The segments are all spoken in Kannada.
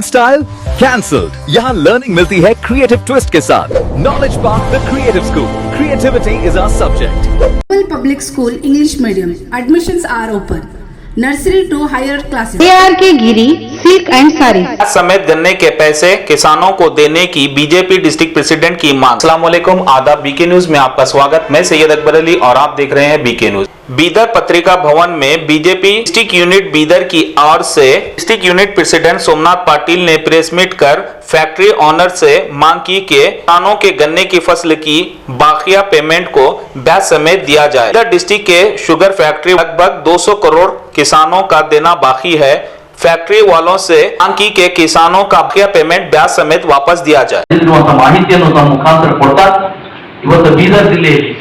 Style cancelled. यहाँ लर्निंग मिलती है क्रिएटिव ट्विस्ट के साथ। Knowledge park the creative school, creativity is our subject. Public school English medium admissions are open, nursery to higher classes. K Giri silk and sari समेत गन्ने के पैसे किसानों को देने की बीजेपी डिस्ट्रिक्ट प्रेसिडेंट की मांग। अस्सलाम वालेकुम, आदाब। बीके न्यूज में आपका स्वागत। मैं सैयद अकबर अली और आप देख रहे हैं बीके न्यूज। बीदर पत्रिका भवन में बीजेपी डिस्ट्रिक्ट यूनिट बीदर की ओर से district unit president Somnath Patil ने प्रेस मीट कर फैक्ट्री ऑनर से मांग की कि किसानों के गन्ने की फसल की बाकिया पेमेंट को ब्याज समेत दिया जाए। बीदर डिस्ट्रिक्ट के शुगर फैक्ट्री लगभग 200 करोड़ किसानों का देना बाकी है। फैक्ट्री वालों से मांग की कि किसानों का बाकिया पेमेंट ब्याज समेत वापस दिया जाए। ಬೀದರ್ ಜಿಲ್ಲೆಯಲ್ಲಿ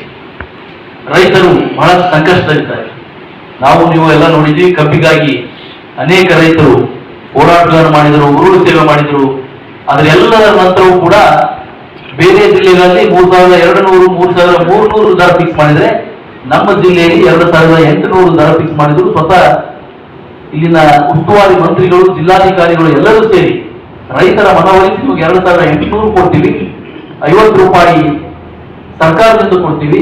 ರೈತರು ಬಹಳ ಸಂಕಷ್ಟದಲ್ಲಿದ್ದಾರೆ. ನಾವು ನೀವು ಎಲ್ಲ ನೋಡಿದ್ವಿ, ಕಬ್ಬಿಗಾಗಿ ಅನೇಕ ರೈತರು ಹೋರಾಟಗಳನ್ನು ಮಾಡಿದರು, ಉರುಳು ಸೇವೆ ಮಾಡಿದರು. ಆದ್ರೆ ಎಲ್ಲದರ ನಂತರವೂ ಕೂಡ ಬೇರೆ ಜಿಲ್ಲೆಗಳಲ್ಲಿ 3200, 3300 ದರ ಫಿಕ್ಸ್ ಮಾಡಿದ್ರೆ ನಮ್ಮ ಜಿಲ್ಲೆಯಲ್ಲಿ 2800 ದರ ಫಿಕ್ಸ್ ಮಾಡಿದ್ರು. ಸ್ವತಃ ಇಲ್ಲಿನ ಉಸ್ತುವಾರಿ ಮಂತ್ರಿಗಳು, ಜಿಲ್ಲಾಧಿಕಾರಿಗಳು ಎಲ್ಲರೂ ಸೇರಿ ರೈತರ ಮನವೊಲಿಸಿ 2800 ಕೊಡ್ತೀವಿ, 50 ರೂಪಾಯಿ ಸರ್ಕಾರದಿಂದ ಕೊಡ್ತೀವಿ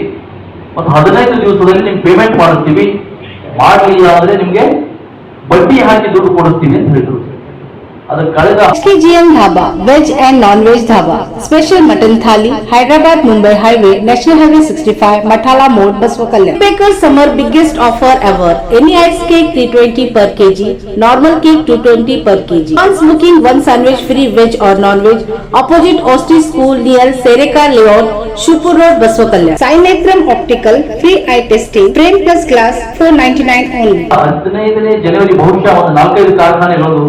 ಮತ್ತು 15 ದಿವಸದಲ್ಲಿ ನಿಮ್ಗೆ ಪೇಮೆಂಟ್ ಮಾಡಿಸ್ತೀವಿ, ಮಾಡಲಿಲ್ಲ ಅಂದ್ರೆ ನಿಮ್ಗೆ ಬಡ್ಡಿ ಹಾಕಿ ದುಡ್ಡು ಕೊಡಿಸ್ತೀವಿ ಅಂತ ಹೇಳಿದ್ರು. ಅದಕ್ಕೆ ಕಳೆದ SKGM dhaba veg and non veg dhaba special mutton thali Hyderabad Mumbai highway national highway 65 Mathala मोड़ Basava Kalyan. Bakers summer biggest offer ever, any ice cake 320 per kg, normal cake 220 per kg। Once booking 1 sandwich free veg or non veg, opposite Osti school near Sereka layout, Shupur road Basava Kalyan. Sainetram optical free eye testing, frame plus glass 499 only। 15ನೇ ಜನವರಿ ಬಹುಶಃ ಒಂದು 4-5 ಕಾರ್ಖಾನೆಗಳು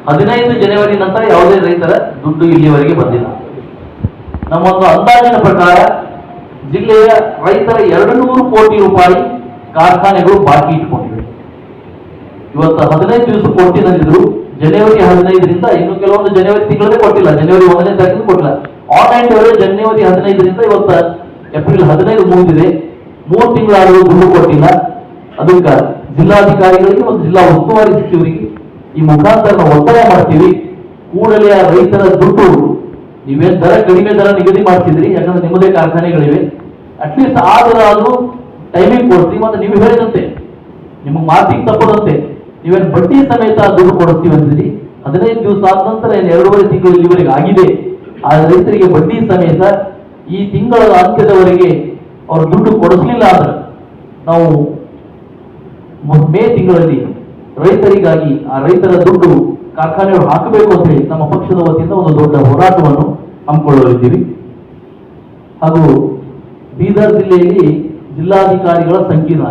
15 ಜನವರಿ ನಂತರ ಯಾವುದೇ ರೈತರ ದುಡ್ಡು ಇಲ್ಲಿವರೆಗೆ ಬಂದಿಲ್ಲ. ನಮ್ಮೊಂದು ಅಂದಾಜಿನ ಪ್ರಕಾರ ಜಿಲ್ಲೆಯ ರೈತರ 200 ಕೋಟಿ ರೂಪಾಯಿ ಕಾರ್ಖಾನೆಗಳು ಬಾಕಿ ಇಟ್ಕೊಂಡಿವೆ. ಇವತ್ತು 15 ದಿವಸ ಕೊಟ್ಟಿದ್ರು. ಜನವರಿ 15ರಿಂದ ಇನ್ನು ಕೆಲವೊಂದು ಜನವರಿ ತಿಂಗಳೇ ಕೊಟ್ಟಿಲ್ಲ, ಜನವರಿ 1ನೇ ತಾರೀಕು ಕೊಟ್ಟಿಲ್ಲ. ಆನ್ಲೈನ್ ಜನವರಿ 15ರಿಂದ ಇವತ್ತು ಏಪ್ರಿಲ್ 15 ಮುಗಿದಿದೆ, 3 ತಿಂಗಳಾದರೂ ದುಡ್ಡು ಕೊಟ್ಟಿಲ್ಲ. ಅದಕ್ಕೆ ಜಿಲ್ಲಾಧಿಕಾರಿಗಳಿಗೆ ಮತ್ತು ಜಿಲ್ಲಾ ಉಸ್ತುವಾರಿ ಸಚಿವರಿಗೆ ಈ ಮುಖಾಂತರ ಒತ್ತಾಯ ಮಾಡ್ತೀವಿ, ಕೂಡಲೇ ಆ ರೈತರ ದುಡ್ಡು ನೀವೇನ್ ದರ ಕಡಿಮೆ ದರ ನಿಗದಿ ಮಾಡ್ತಿದ್ರಿ, ಯಾಕಂದ್ರೆ ನಿಮ್ಮದೇ ಕಾರ್ಖಾನೆಗಳಿವೆ, ಅಟ್ಲೀಸ್ಟ್ ಆದರೂ ಟೈಮಿಂಗ್ ಕೊಡ್ತೀವಿ. ಮತ್ತೆ ನೀವು ಹೇಳಿದಂತೆ ನಿಮಗೆ ಮಾತಿಗೆ ತಪ್ಪದಂತೆ ನೀವೇನು ಬಡ್ಡಿ ಸಮೇತ ದುಡ್ಡು ಕೊಡ್ತೀವಿ ಅಂದ್ರಿ. 15 ದಿವಸ ಆದ ನಂತರ 2.5 ತಿಂಗಳು ಇಲ್ಲಿವರೆಗೆ ಆಗಿದೆ. ಆ ರೈತರಿಗೆ ಬಡ್ಡಿ ಸಮೇತ ಈ ತಿಂಗಳ ಅಂತ್ಯದವರೆಗೆ ಅವರು ದುಡ್ಡು ಕೊಡಿಸಲಿಲ್ಲ ಅಂದ್ರೆ ನಾವು ಮೇ ತಿಂಗಳಲ್ಲಿ ರೈತರಿಗಾಗಿ ಆ ರೈತರ ದುಡ್ಡು ಕಾರ್ಖಾನೆಗಳು ಹಾಕಬೇಕು ಅಂತ ಹೇಳಿ ನಮ್ಮ ಪಕ್ಷದ ವತಿಯಿಂದ ಒಂದು ದೊಡ್ಡ ಹೋರಾಟವನ್ನು ಹಮ್ಮಿಕೊಳ್ಳಲಿದ್ದೀವಿ. ಹಾಗೂ ಬೀದರ್ ಜಿಲ್ಲೆಯಲ್ಲಿ ಜಿಲ್ಲಾಧಿಕಾರಿಗಳ ಸಂಕೀರ್ಣ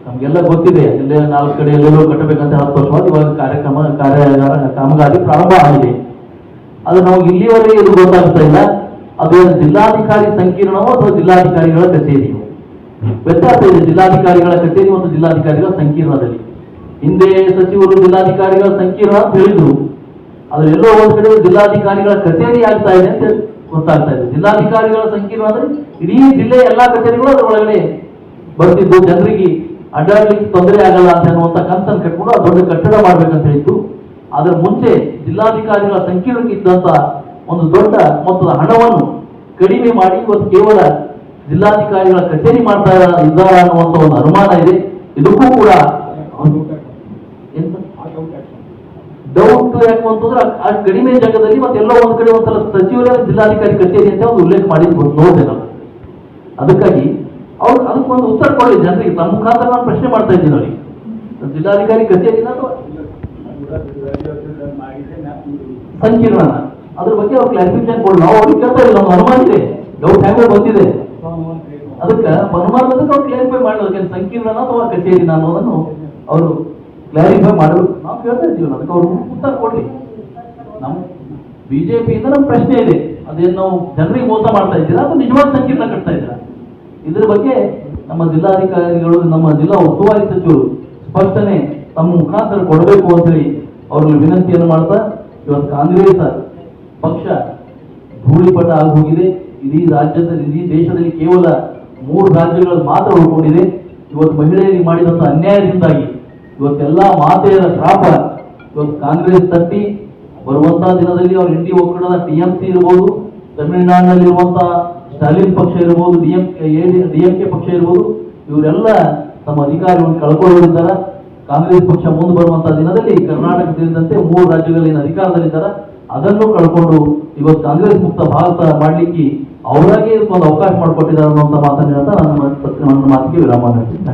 ನಮಗೆಲ್ಲ ಗೊತ್ತಿದೆ. ಎಲ್ಲ 4 ಕಡೆ ಎಲ್ಲರೂ ಕಟ್ಟಬೇಕಂತ 10 ವರ್ಷವಾದ ಇವಾಗ ಕಾಮಗಾರಿ ಪ್ರಾರಂಭ ಆಗಿದೆ. ಅದು ನಮಗೆ ಇಲ್ಲಿವರೆಗೆ ಇದು ಗೊತ್ತಾಗ್ತಾ ಇಲ್ಲ. ಅದು ಜಿಲ್ಲಾಧಿಕಾರಿ ಸಂಕೀರ್ಣವೋ ಅಥವಾ ಜಿಲ್ಲಾಧಿಕಾರಿಗಳ ಕಚೇರಿಯೋ ವ್ಯತ್ಯಾಸ ಇದೆ. ಜಿಲ್ಲಾಧಿಕಾರಿಗಳ ಕಚೇರಿ ಮತ್ತು ಜಿಲ್ಲಾಧಿಕಾರಿಗಳ ಸಂಕೀರ್ಣದಲ್ಲಿ ಹಿಂದೆ ಸಚಿವರು ಜಿಲ್ಲಾಧಿಕಾರಿಗಳ ಸಂಕೀರ್ಣ ಅಂತ ಹೇಳಿದ್ರು. ಆದ್ರೆ ಎಲ್ಲೋ ಒಂದ್ ಕಡೆ ಜಿಲ್ಲಾಧಿಕಾರಿಗಳ ಕಚೇರಿ ಆಗ್ತಾ ಇದೆ ಅಂತ ಗೊತ್ತಾಗ್ತಾ ಇದೆ. ಜಿಲ್ಲಾಧಿಕಾರಿಗಳ ಸಂಕೀರ್ಣ ಅಂದ್ರೆ ಇಡೀ ಜಿಲ್ಲೆಯ ಎಲ್ಲಾ ಕಚೇರಿಗಳು ಅದರ ಒಳಗಡೆ ಬರ್ತಿದ್ದು, ಜನರಿಗೆ ಅಡ್ಡಾಡ್ಲಿಕ್ಕೆ ತೊಂದರೆ ಆಗಲ್ಲ ಅಂತ ಅನ್ನುವಂತ ಕನ್ಸನ್ ಕಟ್ಕೊಂಡು ಆ ದೊಡ್ಡ ಕಟ್ಟಡ ಮಾಡ್ಬೇಕಂತ ಹೇಳಿತ್ತು. ಅದ್ರ ಮುಂಚೆ ಜಿಲ್ಲಾಧಿಕಾರಿಗಳ ಸಂಕೀರ್ಣಕ್ಕೆ ಇದ್ದಂತ ಒಂದು ದೊಡ್ಡ ಮೊತ್ತದ ಹಣವನ್ನು ಕಡಿಮೆ ಮಾಡಿ ಇವತ್ತು ಕೇವಲ ಜಿಲ್ಲಾಧಿಕಾರಿಗಳ ಕಚೇರಿ ಮಾಡ್ತಾ ಇದ್ದಾರ ಅನ್ನುವಂತ ಒಂದು ಅನುಮಾನ ಇದೆ. ಇದಕ್ಕೂ ಕೂಡ ಡೌಟ್ ಯಾಕೆ ಅಂತಂದ್ರೆ ಆ ಕಡಿಮೆ ಜಾಗದಲ್ಲಿ ಮತ್ತೆಲ್ಲ ಒಂದ್ ಕಡೆ ಒಂದ್ಸಲ ಸಚಿವರ ಜಿಲ್ಲಾಧಿಕಾರಿ ಕಚೇರಿ ಅಂತ ಒಂದು ಉಲ್ಲೇಖ ಮಾಡಿ ನೋಡಿದೆ ನಾವು. ಅದಕ್ಕಾಗಿ ಅವ್ರು ಅದಕ್ಕೊಂದು ಉತ್ತರ ಕೊಡಲಿ ಜನರಿಗೆ. ತಮ್ಮ ಮುಖಾಂತರ ನಾನು ಪ್ರಶ್ನೆ ಮಾಡ್ತಾ ಇದ್ದೀನಿ ಅವ್ರಿಗೆ, ಜಿಲ್ಲಾಧಿಕಾರಿ ಕಚೇರಿನ ಅಥವಾ ಸಂಕೀರ್ಣ ಅದ್ರ ಬಗ್ಗೆ ಅವ್ರು ಕ್ಲಾರಿಫಿಕೇಶನ್ ಕೊಡಲಿ. ನಾವು ಅವ್ರಿಗೆ ಕೇಳ್ತಾ ಇಲ್ಲ, ನಮ್ಮ ಅನುಮಾನ ಇದೆ, ಡೌಟ್ ಹೇಗೋ ಬಂದಿದೆ. ಅದಕ್ಕೆ ಅನುಮಾನ ಬಂದಕ್ಕೆ ಅವ್ರು ಕ್ಲಾರಿಫೈ ಮಾಡೋದಕ್ಕೆ ಸಂಕೀರ್ಣ ಅಥವಾ ಕಚೇರಿನ ಅನ್ನೋದನ್ನು ಅವರು ಕ್ಲಾರಿಫೈ ಮಾಡಬೇಕು. ನಾವು ಕೇಳ್ತಾ ಇದ್ದೀವಿ, ಅದಕ್ಕೆ ಅವ್ರು ಉತ್ತರ ಕೊಡ್ಲಿ. ನಮ್ಮ ಬಿಜೆಪಿಯಿಂದ ನಮ್ಮ ಪ್ರಶ್ನೆ ಇದೆ, ಅದೇನು ನಾವು ಜನರಿಗೆ ಮೋಸ ಮಾಡ್ತಾ ಇದ್ದೀರಾ ಅಥವಾ ನಿಜವಾದ ಸಂಕೀರ್ಣ ಕಟ್ತಾ ಇದ್ದೀರಾ? ಇದ್ರ ಬಗ್ಗೆ ನಮ್ಮ ಜಿಲ್ಲಾಧಿಕಾರಿಗಳು, ನಮ್ಮ ಜಿಲ್ಲಾ ಉಸ್ತುವಾರಿ ಸಚಿವರು ಸ್ಪಷ್ಟನೆ ತಮ್ಮ ಮುಖಾಂತರ ಕೊಡಬೇಕು ಅಂತ ಹೇಳಿ ಅವ್ರಿಗೆ ವಿನಂತಿಯನ್ನು ಮಾಡ್ತಾ, ಇವತ್ತು ಕಾಂಗ್ರೆಸ್ ಪಕ್ಷ ಧೂಳಿಪಟ ಆಗಿ ಹೋಗಿದೆ. ಇಡೀ ರಾಜ್ಯದಲ್ಲಿ, ಇಡೀ ದೇಶದಲ್ಲಿ ಕೇವಲ 3 ರಾಜ್ಯಗಳು ಮಾತ್ರ ಉಳ್ಕೊಂಡಿದೆ. ಇವತ್ತು ಮಹಿಳೆಯರಿಗೆ ಮಾಡಿದಂತ ಅನ್ಯಾಯದಿಂದಾಗಿ ಇವತ್ತೆಲ್ಲ ಮಾತೆಯರ ಶ್ರಾಪ ಇವತ್ತು ಕಾಂಗ್ರೆಸ್ ತಟ್ಟಿ ಬರುವಂತಹ ದಿನದಲ್ಲಿ ಅವ್ರ ಇಂಡಿ ಒಕ್ಕೂಟದ TMC ಇರ್ಬೋದು, ತಮಿಳುನಾಡಿನಲ್ಲಿರುವಂತಹ ಸ್ಟಾಲಿನ್ ಪಕ್ಷ ಇರ್ಬೋದು, DMK ಪಕ್ಷ ಇರ್ಬೋದು, ಇವರೆಲ್ಲ ತಮ್ಮ ಅಧಿಕಾರವನ್ನು ಕಳ್ಕೊಳ್ಳೋದಿದ್ದಾರೆ. ಕಾಂಗ್ರೆಸ್ ಪಕ್ಷ ಮುಂದೆ ಬರುವಂತಹ ದಿನದಲ್ಲಿ ಕರ್ನಾಟಕ ಸೇರಿದಂತೆ 3 ರಾಜ್ಯಗಳಲ್ಲಿ ಅಧಿಕಾರದಲ್ಲಿದ್ದಾರೆ. ಅದನ್ನು ಕಳ್ಕೊಂಡು ಇವತ್ತು ಕಾಂಗ್ರೆಸ್ ಮುಕ್ತ ಭಾರತ ಮಾಡಲಿಕ್ಕೆ ಅವರಾಗೆ ಒಂದು ಅವಕಾಶ ಮಾಡಿಕೊಟ್ಟಿದ್ದಾರೆ ಅನ್ನುವಂಥ ಮಾತನ್ನು ಹೇಳ್ತಾ ನನ್ನ ಮಾತಿಗೆ ವಿರಾಮ ನೀಡ್ತೀನಿ.